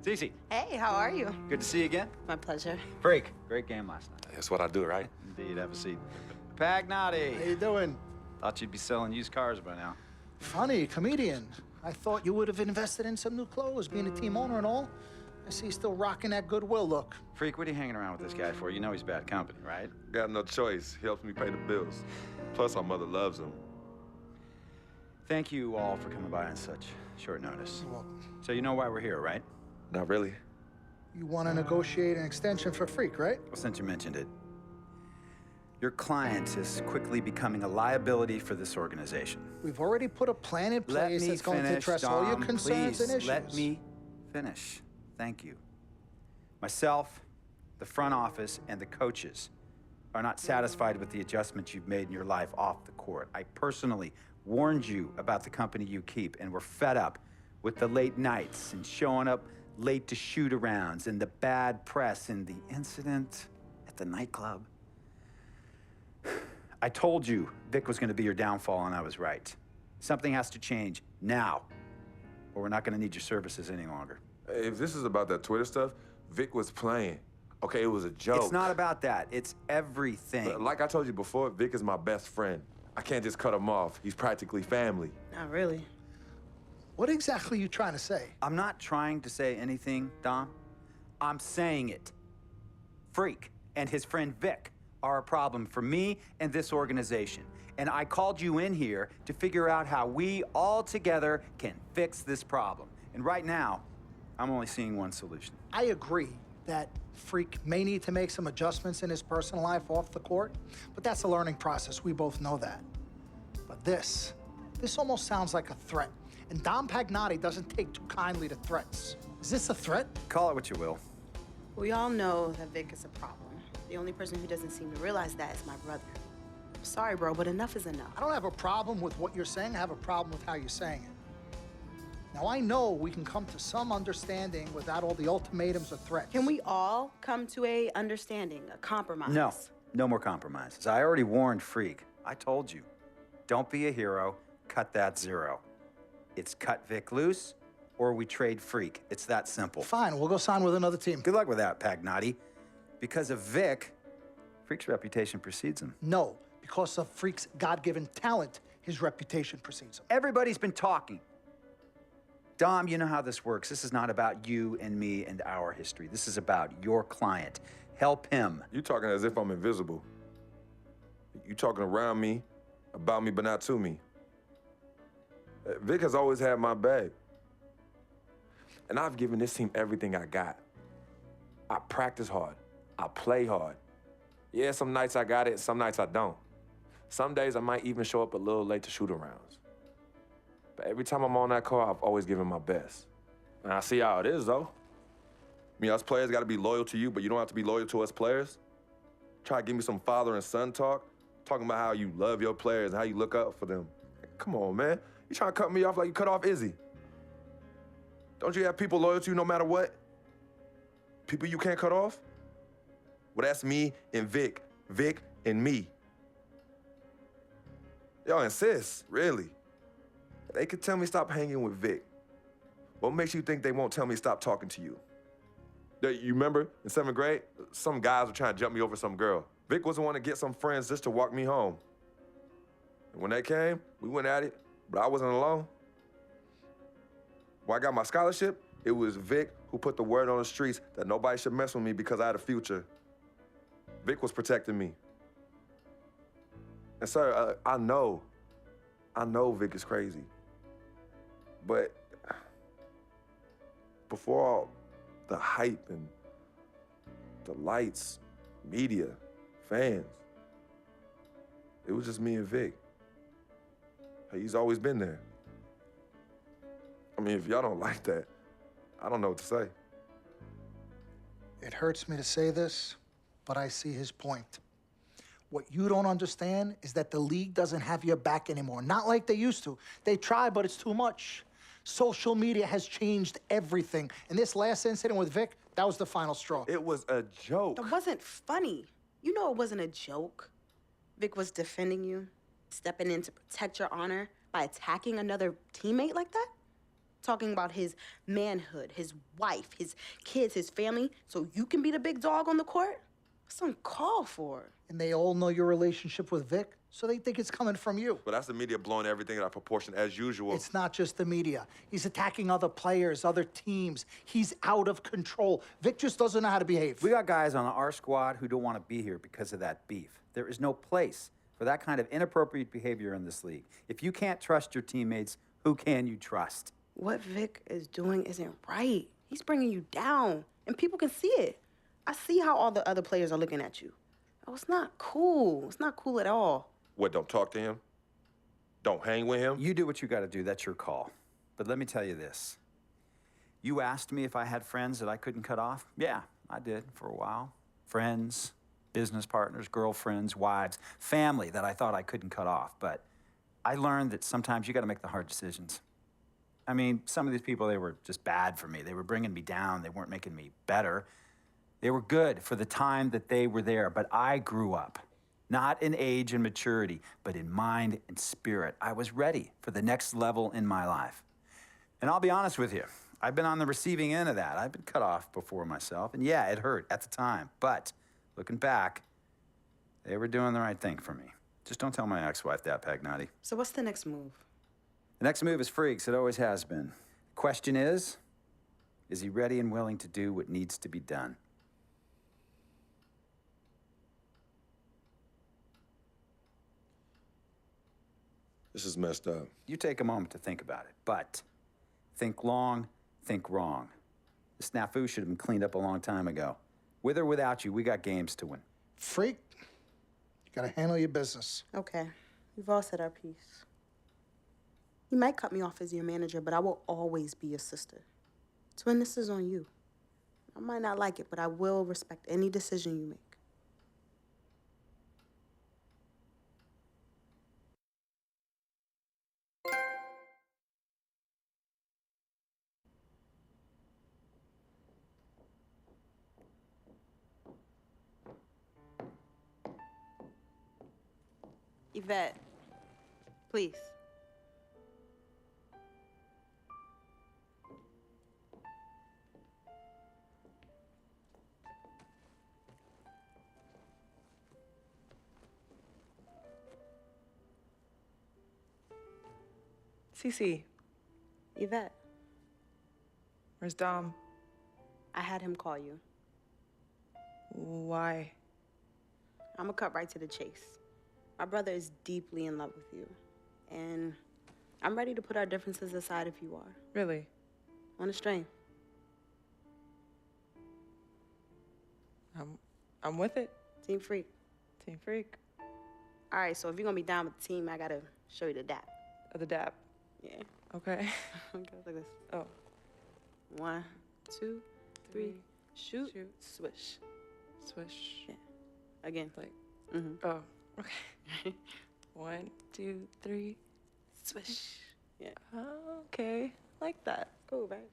Cece. Hey, how are you? Good to see you again. My pleasure. Freak. Great game last night. That's what I do, right? Indeed. Have a seat. Pagnotti. How you doing? Thought you'd be selling used cars by now. Funny, comedian. I thought you would have invested in some new clothes, being a team owner and all. I see you still rocking that Goodwill look. Freak, what are you hanging around with this guy for? You know he's bad company, right? Got no choice. He helps me pay the bills. Plus, our mother loves him. Thank you all for coming by on such short notice. Well, So you know why we're here, right? Not really. you want to negotiate an extension for Freak, right? Well, since you mentioned it, your client is quickly becoming a liability for this organization. We've already put a plan in Let place me that's going to finish, address all your Dom, concerns please. and issues. Let me finish. Thank you. Myself, the front office, and the coaches are not satisfied with the adjustments you've made in your life off the court. I personally warned you about the company you keep, and we're fed up with the late nights and showing up late to shoot-arounds and the bad press and the incident at the nightclub. I told you Vic was going to be your downfall, and I was right. Something has to change now, or we're not going to need your services any longer. If this is about that Twitter stuff, Vic was playing. Okay, it was a joke. It's not about that. It's everything. Like I told you before, Vic is my best friend. I can't just cut him off. He's practically family. Not really. What exactly are you trying to say? I'm not trying to say anything, Dom. I'm saying it. Freak and his friend Vic are a problem for me and this organization. And I called you in here to figure out how we all together can fix this problem. And right now, I'm only seeing one solution. I agree that Freak may need to make some adjustments in his personal life off the court, but that's a learning process. We both know that. But this almost sounds like a threat. And Dom Pagnotti doesn't take too kindly to threats. Is this a threat? Call it what you will. We all know that Vic is a problem. The only person who doesn't seem to realize that is my brother. I'm sorry, bro, but enough is enough. I don't have a problem with what you're saying. I have a problem with how you're saying it. Now, I know we can come to some understanding without all the ultimatums or threats. Can we all come to a understanding, a compromise? No, no more compromises. I already warned Freak. I told you. Don't be a hero. Cut that zero. It's cut Vic loose, or we trade Freak. It's that simple. Fine, we'll go sign with another team. Good luck with that, Pagnotti. Because of Vic, Freak's reputation precedes him. No, because of Freak's God-given talent, his reputation precedes him. Everybody's been talking. Dom, you know how this works. This is not about you and me and our history. This is about your client. Help him. You talking as if I'm invisible. You talking around me, about me, but not to me. Vic has always had my back. And I've given this team everything I got. I practice hard. I play hard. Yeah, some nights I got it, some nights I don't. Some days I might even show up a little late to shoot-arounds. But every time I'm on that court, I've always given my best. And I see how it is, though. I mean, us players got to be loyal to you, but you don't have to be loyal to us players. Try to give me some father and son talk, talking about how you love your players and how you look up for them. Come on, man. You trying to cut me off like you cut off Izzy. Don't you have people loyal to you no matter what? People you can't cut off? Well, that's me and Vic. Vic and me. Y'all insist, really. They could tell me stop hanging with Vic. What makes you think they won't tell me stop talking to you? You remember in 7th grade, some guys were trying to jump me over some girl. Vic was the one to get some friends just to walk me home. And when they came, we went at it, but I wasn't alone. When I got my scholarship, it was Vic who put the word on the streets that nobody should mess with me because I had a future. Vic was protecting me. And sir, I know Vic is crazy. But before all the hype and the lights, media, fans, it was just me and Vic. He's always been there. I mean, if y'all don't like that, I don't know what to say. It hurts me to say this, but I see his point. What you don't understand is that the league doesn't have your back anymore. Not like they used to. They try, but it's too much. Social media has changed everything. And this last incident with Vic, that was the final straw. It was a joke. That wasn't funny. You know it wasn't a joke. Vic was defending you, stepping in to protect your honor by attacking another teammate like that. talking about his manhood, his wife, his kids, his family, so you can be the big dog on the court? That's uncalled for. And they all know your relationship with Vic, so they think it's coming from you. But that's the media blowing everything out of proportion as usual. It's not just the media. He's attacking other players, other teams. He's out of control. Vic just doesn't know how to behave. We got guys on our squad who don't want to be here because of that beef. There is no place for that kind of inappropriate behavior in this league. If you can't trust your teammates, who can you trust? What Vic is doing isn't right. He's bringing you down, and people can see it. I see how all the other players are looking at you. Oh, it's not cool. It's not cool at all. What, don't talk to him? Don't hang with him? You do what you got to do. That's your call. But let me tell you this. You asked me if I had friends that I couldn't cut off? Yeah, I did for a while. Friends, business partners, girlfriends, wives, family that I thought I couldn't cut off. But I learned that sometimes you got to make the hard decisions. I mean, some of these people, they were just bad for me. They were bringing me down. They weren't making me better. They were good for the time that they were there, but I grew up, not in age and maturity, but in mind and spirit. I was ready for the next level in my life. And I'll be honest with you, I've been on the receiving end of that. I've been cut off before myself, and yeah, it hurt at the time, but looking back, they were doing the right thing for me. Just don't tell my ex-wife that, Pagnotti. So what's the next move? The next move is freaks. It always has been. The question is he ready and willing to do what needs to be done? This is messed up. You take a moment to think about it, but think long, think wrong. The snafu should have been cleaned up a long time ago. With or without you, we got games to win. Freak, you gotta handle your business. Okay, we've all said our piece. You might cut me off as your manager, but I will always be your sister. Twin, this is on you. I might not like it, but I will respect any decision you make. Yvette, please. Cece, Yvette, where's Dom? I had him call you. Why? I'm gonna cut right to the chase. My brother is deeply in love with you, and I'm ready to put our differences aside if you are. Really? On a string. I'm with it. Team freak. Team freak. All right, so if you're gonna be down with the team, I gotta show you the dap. The dap. Yeah. Okay. Okay, like this. Oh. 1, 2, 3, shoot, Shoot. swish. Swish. Yeah. Again. Like. Mm-hmm. Oh. Okay. 1, 2, 3. Swish. Yeah. Oh, okay. Like that. Cool, right?